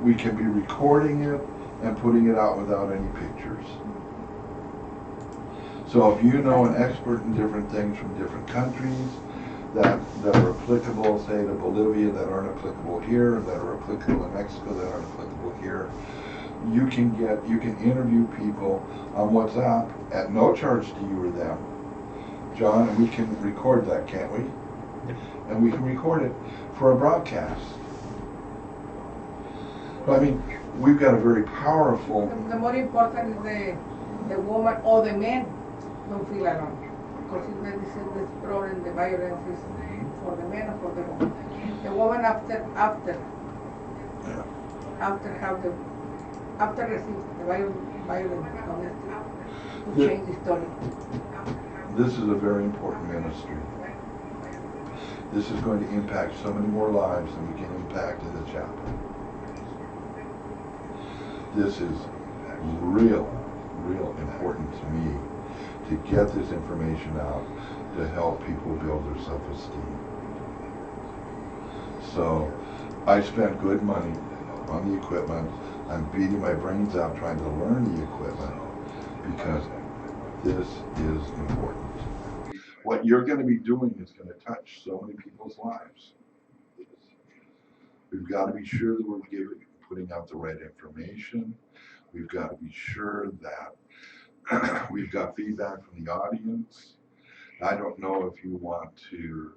we can be recording it and putting it out without any pictures. So if you know an expert in different things from different countries that are applicable, say to Bolivia, that aren't applicable here, that are applicable in Mexico, that aren't applicable here, you can interview people on WhatsApp at no charge to you or them, John, and we can record that, can't we? And we can record it for a broadcast. I mean, we've got a very powerful. The more important is the woman or the man don't feel alone. Because this is this problem, the violence is for the man or for the woman. The woman after have the after receive the violence domestic to change the story. This is a very important ministry. This is going to impact so many more lives than we can impact in the chapel. This is real important to me to get this information out to help people build their self-esteem. So I spent good money on the equipment. I'm beating my brains out trying to learn the equipment because this is important. What you're going to be doing is going to touch so many people's lives. We've got to be sure that we're putting out the right information. We've got to be sure that we've got feedback from the audience. I don't know if you want to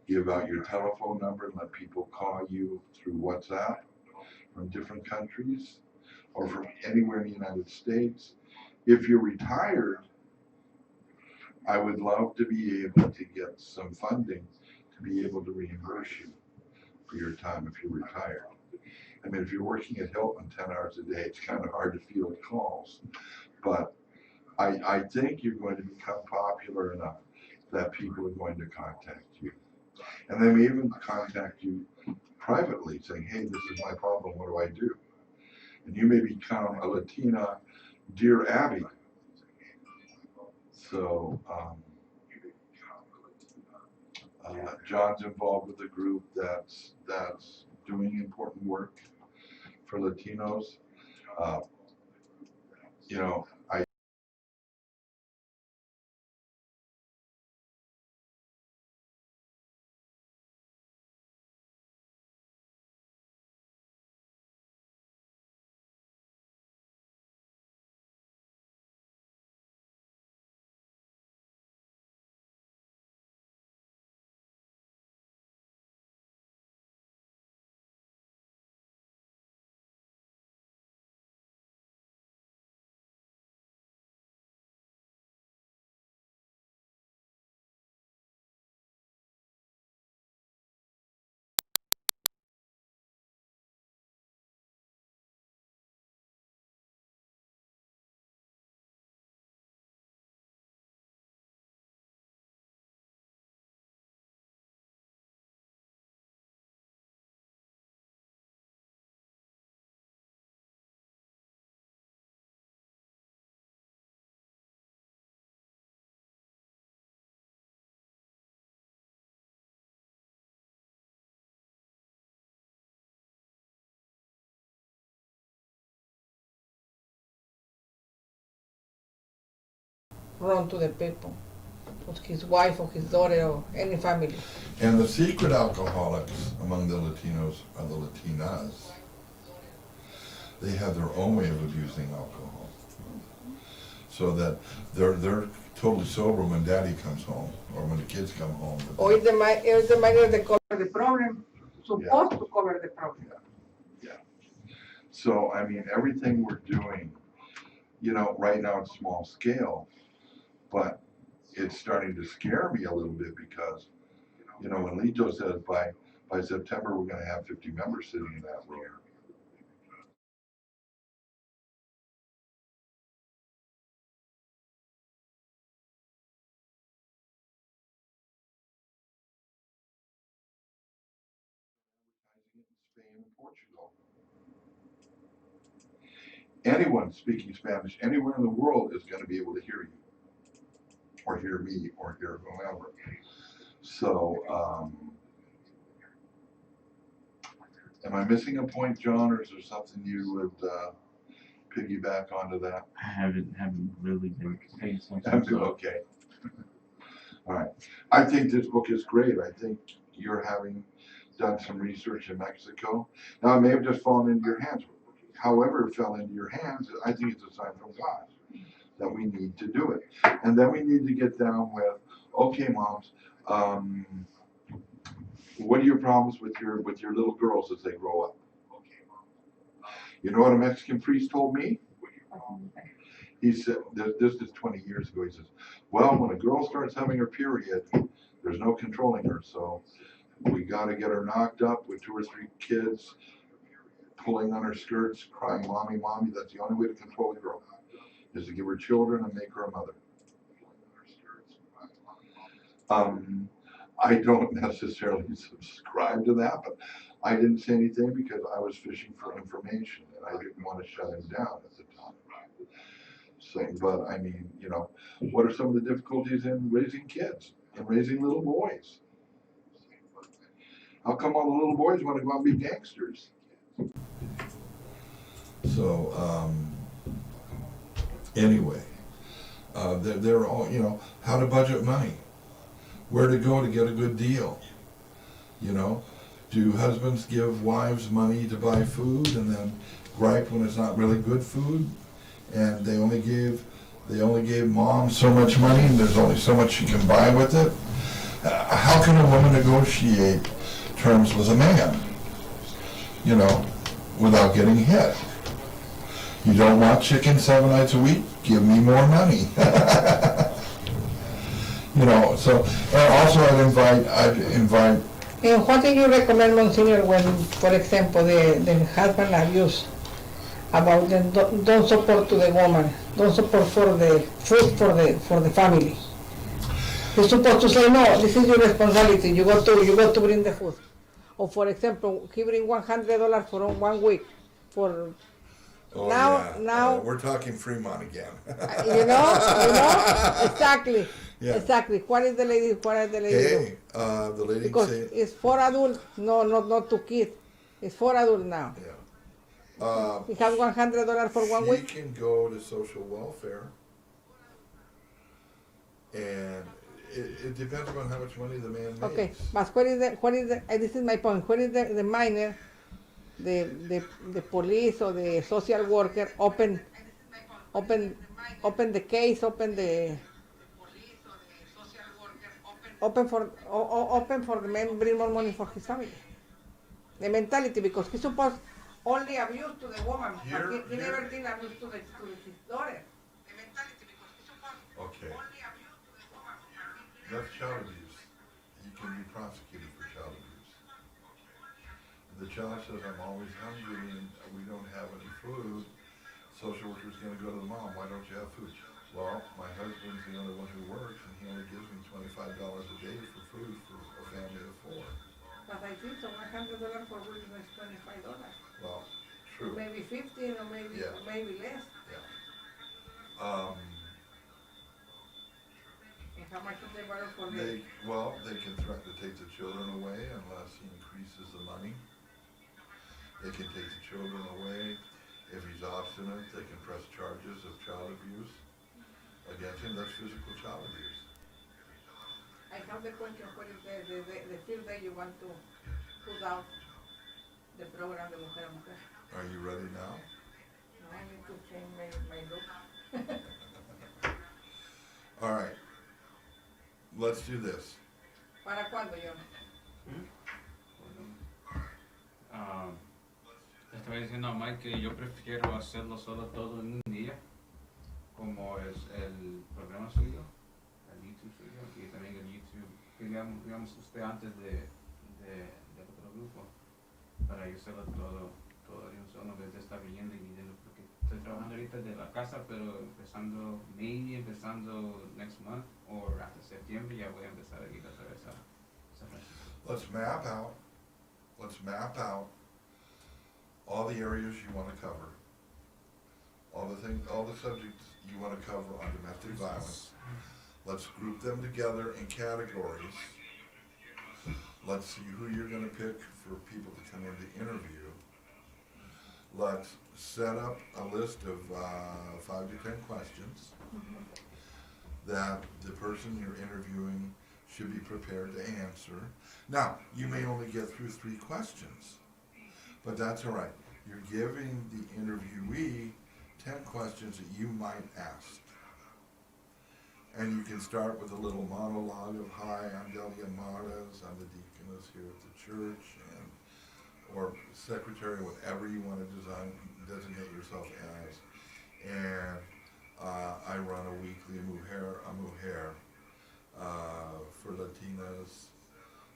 give out your telephone number and let people call you through WhatsApp from different countries or from anywhere in the United States. If you're retired, I would love to be able to get some funding to be able to reimburse you for your time if you're retired. I mean, if you're working at Hilton 10 hours a day, it's kind of hard to field calls. But I think you're going to become popular enough that people are going to contact you. And they may even contact you privately saying, hey, this is my problem, what do I do? And you may become a Latina Dear Abby. So John's involved with a group that's doing important work for Latinos. You know, I Run to the people, to his wife or his daughter or any family. And the secret alcoholics among the Latinos are the Latinas. They have their own way of abusing alcohol. So that they're totally sober when daddy comes home or when the kids come home. Or if the minor they cover the problem, supposed to cover the problem. Yeah. So, I mean, everything we're doing, you know, right now it's small scale, but it's starting to scare me a little bit because, you know, when Lito says by September we're going to have 50 members sitting in that room. In Spain and Portugal. Anyone speaking Spanish anywhere in the world is going to be able to hear you, or hear me, or hear whomever. So Am I missing a point, John, or is there something you would piggyback onto that? I haven't really been paying attention. So Okay. All right. I think this book is great. I think you're having done some research in Mexico. Now, it may have just fallen into your hands. However it fell into your hands, I think it's a sign from God that we need to do it. And then we need to get down with, okay, moms, what are your problems with your little girls as they grow up? You know what a Mexican priest told me? He said, this is 20 years ago, he says, well, when a girl starts having her period, there's no controlling her, so we gotta get her knocked up with 2 or 3 kids pulling on her skirts, crying, mommy, mommy. That's the only way to control a girl, is to give her children and make her a mother. I don't necessarily subscribe to that, but I didn't say anything because I was fishing for information and I didn't want to shut him down at the time. So, but I mean, you know, what are some of the difficulties in raising kids and raising little boys? How come all the little boys want to go out and be gangsters? So, anyway, they're all, you know, how to budget money, where to go to get a good deal, you know. Do husbands give wives money to buy food and then gripe when it's not really good food? And they only gave mom so much money and there's only so much she can buy with it? How can a woman negotiate terms with a man, you know, without getting hit? You don't want chicken 7 nights a week? Give me more money. You know, so, and also I'd invite. And what do you recommend, Monsignor, when, for example, the husband abuse about the don't support to the woman, don't support for the food for the family? He's supposed to say, no, this is your responsibility, you got to bring the food. Or for example, he bring $100 for 1 week for. Oh, now we're talking Fremont again. you know, exactly. Yeah. Exactly. What is the lady? What are the lady Hey, do? the lady Because say, it's for adults. No, not to kids. It's for adults now. yeah. We have $100 for 1 week. She can go to social welfare, and it depends on how much money the man makes. Okay, but what is the? This is my point. What is the minor? The police or the social worker open the case, open for the man bring more money for his family. The mentality, because he's supposed only abuse to the woman, but he never did abuse to his daughter. The mentality, because he's supposed Okay. only abuse to the woman. That's child abuse. He can be prosecuted for child abuse. The child says, I'm always hungry and we don't have any food. Social worker's gonna go to the mom, why don't you have food? Well, my husband's the only one who works and he only gives me $25 a day for food for a family of 4. But I think so $100 for food is $25. Well, true. Maybe 15 or maybe Yeah. maybe less. Yeah. And how much do they borrow for the? They can threaten to take the children away unless he increases the money. They can take the children away. If he's obstinate, they can press charges of child abuse against him. That's physical child abuse. I have the question, what is the field that you want to put out the program de Mujer a Mujer? Are you ready now? I need to change my look. All right. Let's do this. ¿Para cuándo, John? Estaba diciendo a Mike que yo prefiero hacerlo solo todo en un día, como es el programa suyo, el YouTube suyo, y también el YouTube, digamos usted antes del otro grupo, para yo hacerlo todo de un solo, en vez de estar leyendo y leyendo, porque estoy trabajando ahorita de la casa, pero empezando next month, o hasta septiembre, ya voy a empezar a ir otra vez a San Francisco. Let's map out all the areas you want to cover, all the subjects you want to cover on domestic violence. Let's group them together in categories. let's see who you're gonna pick for people to come in to interview. Let's set up a list of 5 to 10 questions that the person you're interviewing should be prepared to answer. Now, you may only get through 3 questions, but that's all right. You're giving the interviewee 10 questions that you might ask. And you can start with a little monologue of, hi, I'm Delia Martas, I'm the deaconess here at the church, and or secretary, whatever you want to designate yourself as. And I run a weekly mujer for Latinas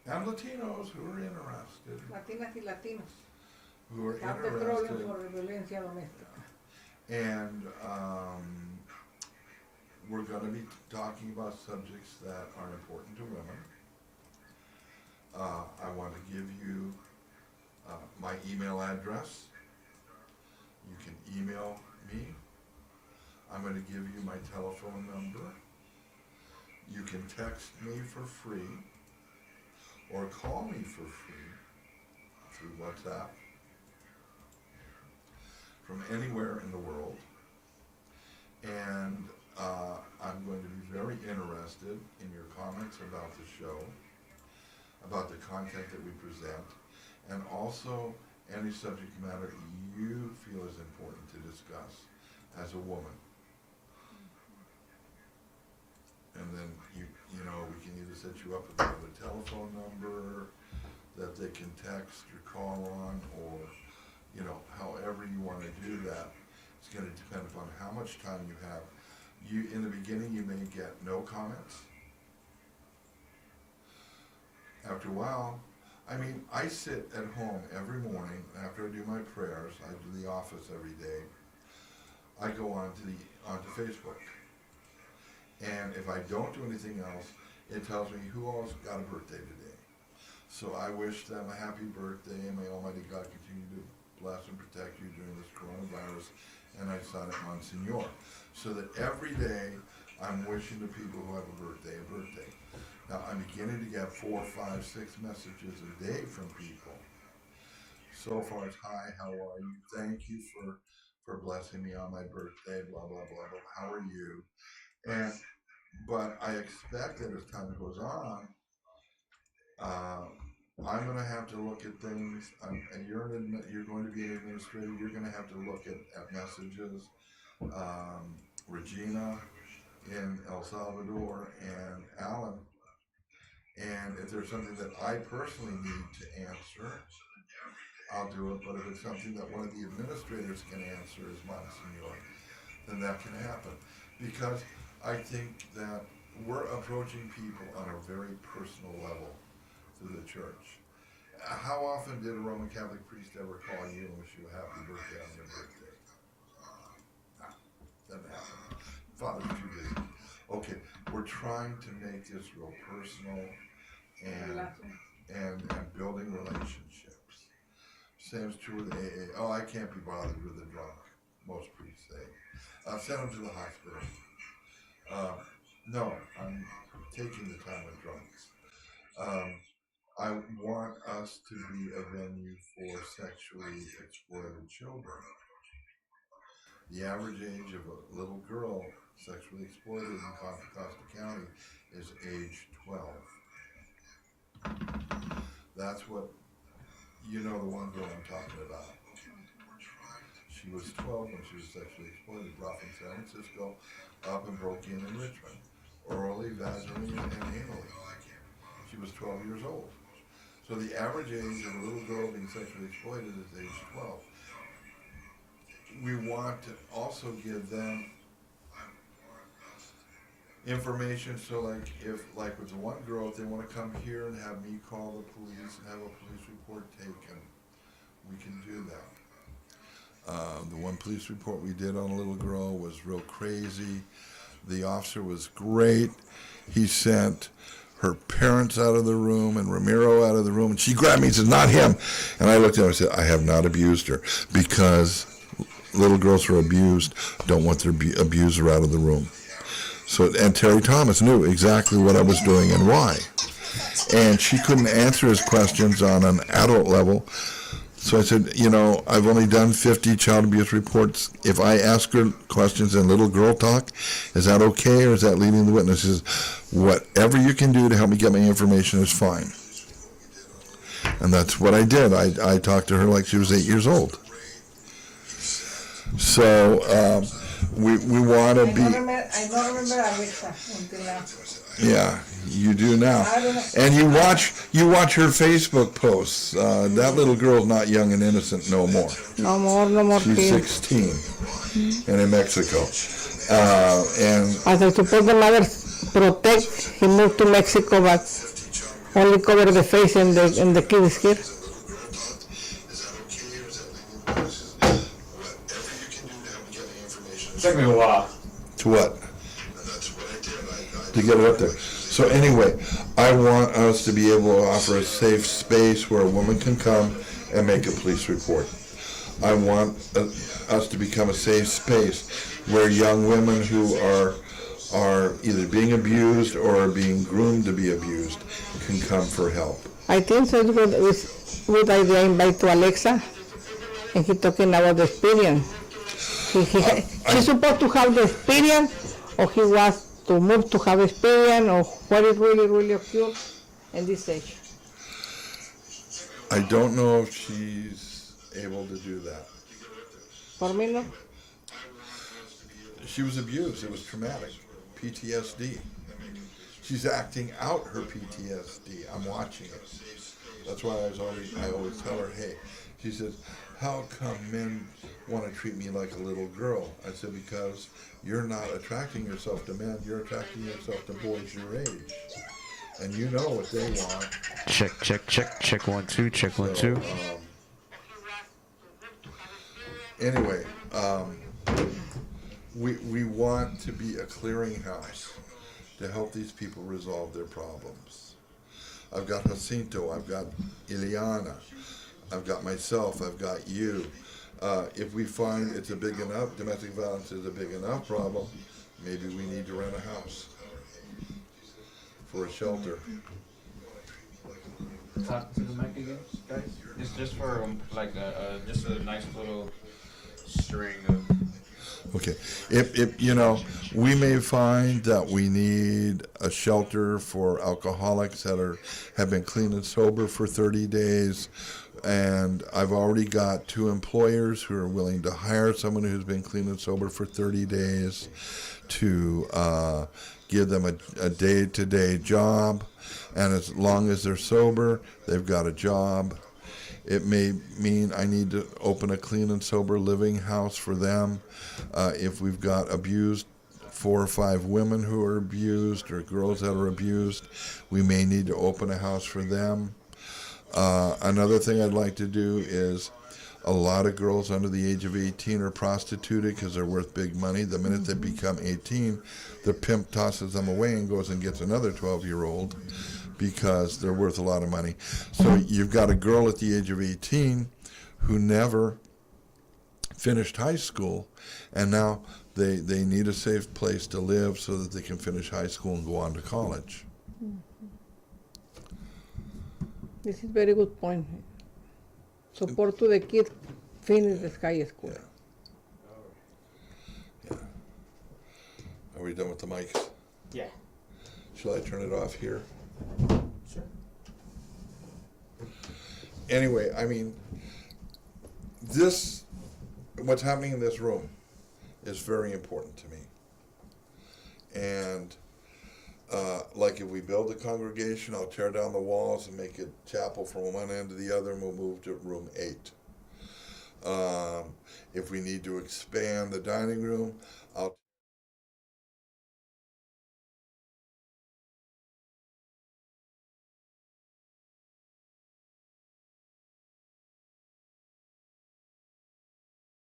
and Latinos who are interested. Latinas y Latinos. Who are Have the problem interested. for violencia doméstica. And we're going to be talking about subjects that are important to women. I want to give you my email address. You can email me. I'm going to give you my telephone number. You can text me for free or call me for free through WhatsApp from anywhere in the world. And I'm going to be very interested in your comments about the show, about the content that we present, and also any subject matter you feel is important to discuss as a woman. And then you know, we can either set you up with a telephone number that they can text or call on, or you know, however you want to do that. It's going to depend upon how much time you have. In the beginning, you may get no comments. After a while, I mean, I sit at home every morning after I do my prayers. I do the office every day. I go onto Facebook, and if I don't do anything else, it tells me who else got a birthday today. So I wish them a happy birthday, and may Almighty God continue to bless and protect you during this coronavirus. And I sign it Monsignor, so that every day I'm wishing the people who have a birthday. Now I'm beginning to get 4, 5, 6 messages a day from people. So far it's, hi, how are you? Thank you for blessing me on my birthday, blah, blah, blah, blah. How are you? But I expect that as time goes on, I'm going to have to look at things, and you're going to be an administrator, you're going to have to look at messages. Regina in El Salvador and Alan. And if there's something that I personally need to answer, I'll do it. But if it's something that one of the administrators can answer as Monsignor, then that can happen. Because I think that we're approaching people on a very personal level through the church. How often did a Roman Catholic priest ever call you and wish you a happy birthday on your birthday? No, doesn't happen. Father's too busy. Okay, we're trying to make this real personal and building relationships. Same is true with AA. Oh, I can't be bothered with a drunk, most priests say. Send them to the hospital. No, I'm taking the time with drunks. I want us to be a venue for sexually exploited children. The average age of a little girl sexually exploited in Contra Costa County is age 12. That's what, you know, the one girl I'm talking about. She was 12 when she was sexually exploited, brought from San Francisco up and broke in Richmond, orally, vaginally, and anally. She was 12 years old. So the average age of a little girl being sexually exploited is age 12. We want to also give them information, so like with the one girl, if they want to come here and have me call the police and have a police report taken, we can do that. The one police report we did on a little girl was real crazy. The officer was great. He sent her parents out of the room and Ramiro out of the room, and she grabbed me and said, "Not him." And I looked at her and said, "I have not abused her," because little girls who are abused don't want their abuser out of the room. So, and Terry Thomas knew exactly what I was doing and why. and she couldn't answer his questions on an adult level. So I said, I've only done 50 child abuse reports. If I ask her questions in little girl talk, is that okay, or is that leading the witness? She says, whatever you can do to help me get my information is fine. And that's what I did. I talked to her like she was 8 years old. So we want to be... I don't remember Alexa until now. Yeah, you do now. I don't know. And you watch her Facebook posts. That little girl's not young and innocent no more. No more. She's kids. 16 and in Mexico. And As I suppose the mother protect, he moved to Mexico, but only cover the face and the kids here. Took me a while. to what? To get it up there. So anyway, I want us to be able to offer a safe space where a woman can come and make a police report. I want us to become a safe space where young women who are either being abused or are being groomed to be abused can come for help. I think so it's good idea invite to Alexa, and he talking about the experience. She's supposed to have the experience, or he wants to move to have experience, or what is really occurred in this age. I don't know if she's able to do that. For me, no. She was abused. It was traumatic. PTSD. She's acting out her PTSD. I'm watching it. That's why I always tell her, hey, she says, how come men want to treat me like a little girl? I said, because you're not attracting yourself to men, you're attracting yourself to boys your age. And you know what they want. Check 1 2, check 1 2. Anyway, we want to be a clearinghouse to help these people resolve their problems. I've got Jacinto, I've got Ileana, I've got myself, I've got you. If we find it's a big enough, domestic violence is a big enough problem, maybe we need to rent a house for a shelter. Talk to the mic again, guys. It's just for like just a nice little string of. Okay, if we may find that we need a shelter for alcoholics that have been clean and sober for 30 days, and I've already got 2 employers who are willing to hire someone who's been clean and sober for 30 days to give them a day-to-day job, and as long as they're sober, they've got a job. It may mean I need to open a clean and sober living house for them. If we've got abused 4 or 5 women who are abused or girls that are abused, we may need to open a house for them. Another thing I'd like to do is a lot of girls under the age of 18 are prostituted because they're worth big money. The minute they become 18, the pimp tosses them away and goes and gets another 12-year-old. Because they're worth a lot of money. So you've got a girl at the age of 18 who never finished high school, and now they need a safe place to live so that they can finish high school and go on to college. This is very good point. Support to the kid finish the high school. Yeah. Are we done with the mics? Yeah. Shall I turn it off here? Sure. Anyway, I mean, what's happening in this room is very important to me. And like if we build a congregation, I'll tear down the walls and make it chapel from one end to the other, and we'll move to room 8. If we need to expand the dining room, I'll